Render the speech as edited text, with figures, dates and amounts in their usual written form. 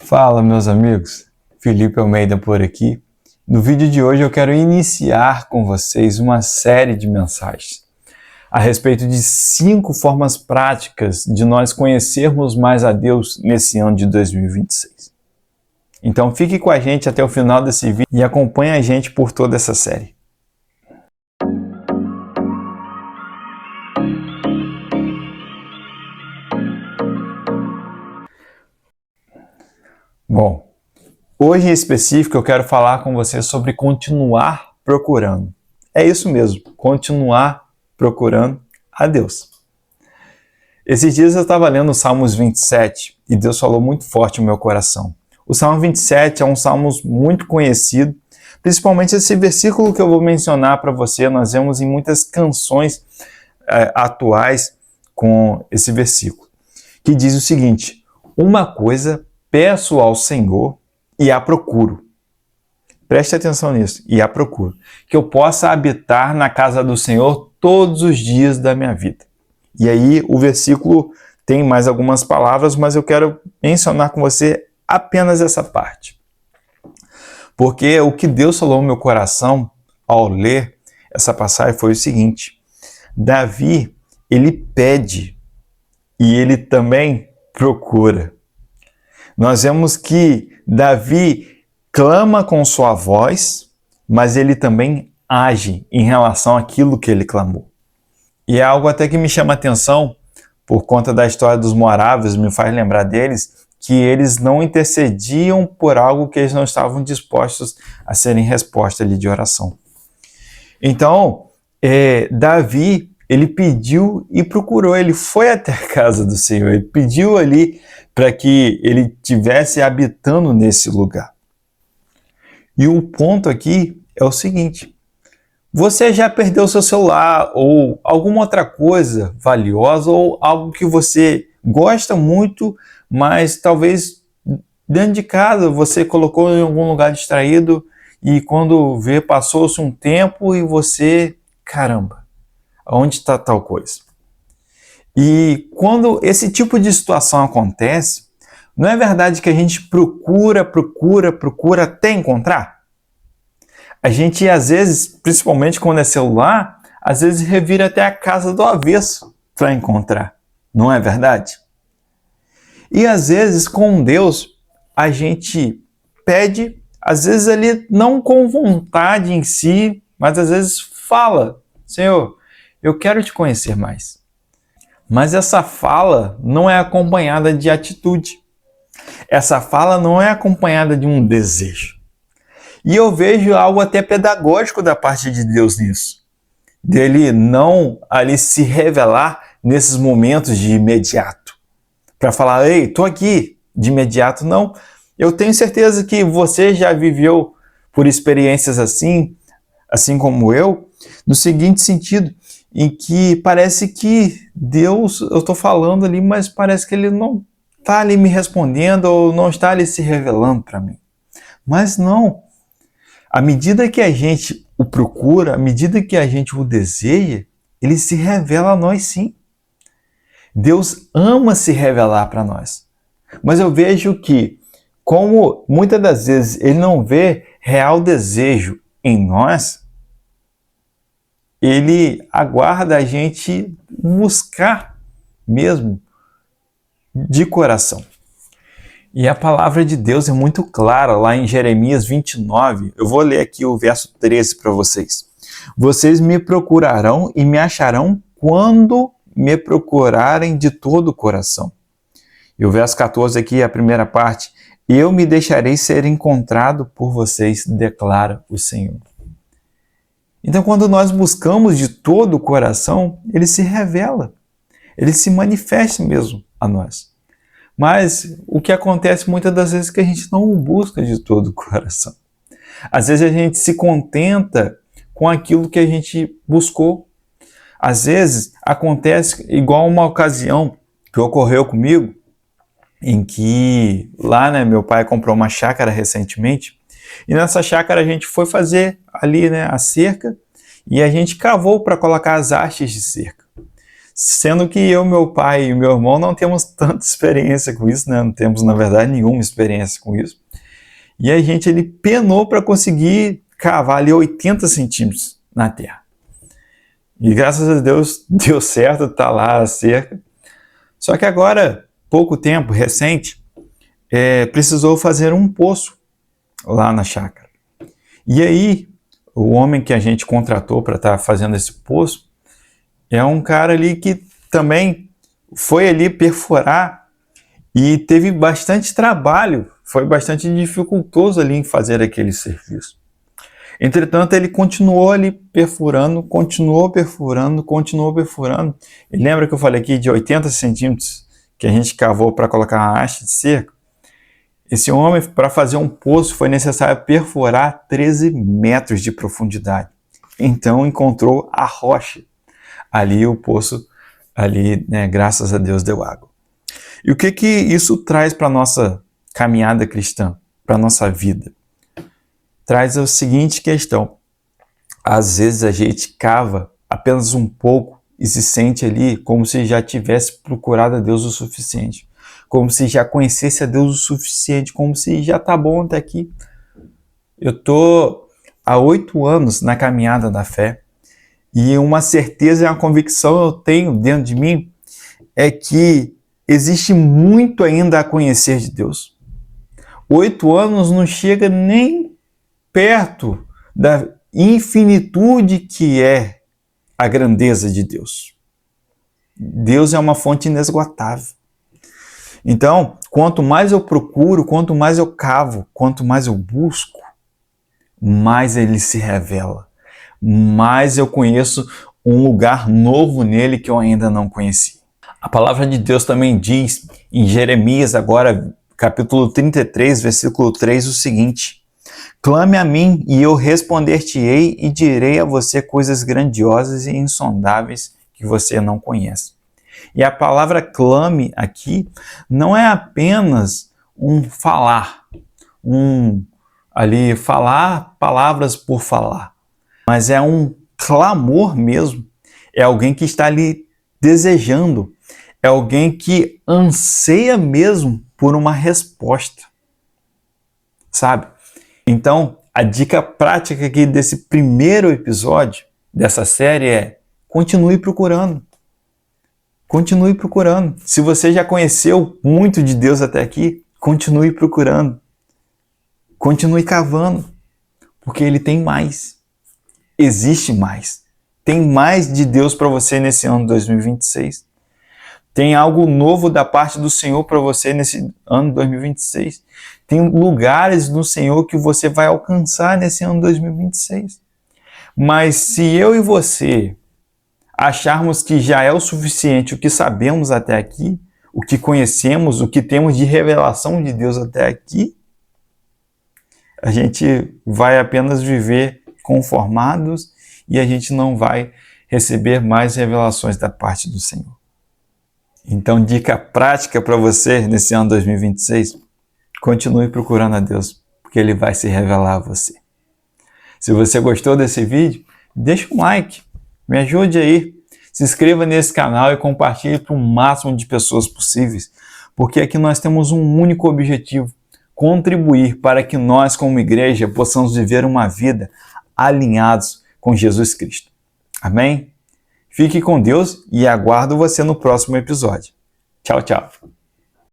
Fala, meus amigos, Felipe Almeida por aqui. No vídeo de hoje eu quero iniciar com vocês uma série de mensagens a respeito de 5 formas práticas de nós conhecermos mais a Deus nesse ano de 2026. Então fique com a gente até o final desse vídeo e acompanhe a gente por toda essa série. Bom, hoje em específico eu quero falar com você sobre continuar procurando. É isso mesmo, continuar procurando a Deus. Esses dias eu estava lendo o Salmos 27 e Deus falou muito forte no meu coração. O Salmo 27 é um salmo muito conhecido, principalmente esse versículo que eu vou mencionar para você, nós vemos em muitas canções atuais com esse versículo, que diz o seguinte: uma coisa peço ao Senhor e a procuro. Preste atenção nisso, e a procuro. Que eu possa habitar na casa do Senhor todos os dias da minha vida. E aí o versículo tem mais algumas palavras, mas eu quero mencionar com você apenas essa parte. Porque o que Deus falou no meu coração ao ler essa passagem foi o seguinte: Davi, ele pede e ele também procura. Nós vemos que Davi clama com sua voz, mas ele também age em relação àquilo que ele clamou. E é algo até que me chama a atenção, por conta da história dos morávios, me faz lembrar deles, que eles não intercediam por algo que eles não estavam dispostos a serem resposta ali de oração. Então, Davi, ele pediu e procurou, ele foi até a casa do Senhor, ele pediu ali para que ele estivesse habitando nesse lugar. E o ponto aqui é o seguinte: você já perdeu seu celular ou alguma outra coisa valiosa ou algo que você gosta muito, mas talvez dentro de casa você colocou em algum lugar distraído e quando vê, passou-se um tempo e você, caramba, onde está tal coisa? E quando esse tipo de situação acontece, não é verdade que a gente procura até encontrar? A gente, às vezes, principalmente quando é celular, às vezes revira até a casa do avesso para encontrar. Não é verdade? E às vezes, com Deus, a gente pede, às vezes ali não com vontade em si, mas às vezes fala: Senhor, eu quero te conhecer mais. Mas essa fala não é acompanhada de atitude. Essa fala não é acompanhada de um desejo. E eu vejo algo até pedagógico da parte de Deus nisso. Dele não ali se revelar nesses momentos de imediato. Para falar: ei, tô aqui, de imediato. Não. Eu tenho certeza que você já viveu por experiências assim como eu, no seguinte sentido, em que parece que Deus, eu estou falando ali, mas parece que Ele não está ali me respondendo ou não está ali se revelando para mim. Mas não. À medida que a gente o procura, à medida que a gente o deseja, Ele se revela a nós sim. Deus ama se revelar para nós. Mas eu vejo que, como muitas das vezes Ele não vê real desejo em nós, Ele aguarda a gente buscar mesmo de coração. E a palavra de Deus é muito clara lá em Jeremias 29. Eu vou ler aqui o verso 13 para vocês. Vocês me procurarão e me acharão quando me procurarem de todo o coração. E o verso 14 aqui, a primeira parte: eu me deixarei ser encontrado por vocês, declara o Senhor. Então, quando nós buscamos de todo o coração, Ele se revela, Ele se manifesta mesmo a nós. Mas o que acontece muitas das vezes é que a gente não o busca de todo o coração. Às vezes a gente se contenta com aquilo que a gente buscou. Às vezes acontece igual uma ocasião que ocorreu comigo, em que lá, meu pai comprou uma chácara recentemente, e nessa chácara a gente foi fazer ali, a cerca, e a gente cavou para colocar as hastes de cerca. Sendo que eu, meu pai e meu irmão não temos tanta experiência com isso, né? Não temos, na verdade, nenhuma experiência com isso. E a gente, ele penou para conseguir cavar ali 80 centímetros na terra. E graças a Deus deu certo, tá lá a cerca. Só que agora, pouco tempo, recente, precisou fazer um poço lá na chácara. E aí, o homem que a gente contratou para estar fazendo esse poço é um cara ali que também foi ali perfurar e teve bastante trabalho, foi bastante dificultoso ali em fazer aquele serviço. Entretanto, ele continuou ali perfurando, continuou perfurando. E lembra que eu falei aqui de 80 centímetros que a gente cavou para colocar uma haste de cerca? Esse homem, para fazer um poço, foi necessário perfurar 13 metros de profundidade. Então, encontrou a rocha. Ali o poço, ali, né, graças a Deus, deu água. E o que isso traz para a nossa caminhada cristã, para a nossa vida? Traz a seguinte questão. Às vezes a gente cava apenas um pouco e se sente ali como se já tivesse procurado a Deus o suficiente. Como se já conhecesse a Deus o suficiente, como se já tá bom até aqui. Eu tô há 8 anos na caminhada da fé e uma certeza e uma convicção eu tenho dentro de mim é que existe muito ainda a conhecer de Deus. 8 anos não chega nem perto da infinitude que é a grandeza de Deus. Deus é uma fonte inesgotável. Então, quanto mais eu procuro, quanto mais eu cavo, quanto mais eu busco, mais ele se revela. Mais eu conheço um lugar novo nele que eu ainda não conhecia. A palavra de Deus também diz em Jeremias, agora capítulo 33, versículo 3, o seguinte: clame a mim e eu responder-te-ei e direi a você coisas grandiosas e insondáveis que você não conhece. E a palavra clame aqui não é apenas um falar, falar palavras por falar, mas é um clamor mesmo. É alguém que está ali desejando, é alguém que anseia mesmo por uma resposta, sabe? Então, a dica prática aqui desse primeiro episódio dessa série é: continue procurando. Continue procurando. Se você já conheceu muito de Deus até aqui, continue procurando. Continue cavando, porque Ele tem mais. Existe mais. Tem mais de Deus para você nesse ano 2026. Tem algo novo da parte do Senhor para você nesse ano 2026. Tem lugares no Senhor que você vai alcançar nesse ano 2026. Mas se eu e você acharmos que já é o suficiente o que sabemos até aqui, o que conhecemos, o que temos de revelação de Deus até aqui, a gente vai apenas viver conformados e a gente não vai receber mais revelações da parte do Senhor. Então, dica prática para você nesse ano 2026, continue procurando a Deus, porque Ele vai se revelar a você. Se você gostou desse vídeo, deixa um like, me ajude aí, se inscreva nesse canal e compartilhe para o máximo de pessoas possíveis, porque aqui nós temos um único objetivo: contribuir para que nós, como igreja, possamos viver uma vida alinhados com Jesus Cristo. Amém? Fique com Deus e aguardo você no próximo episódio. Tchau, tchau.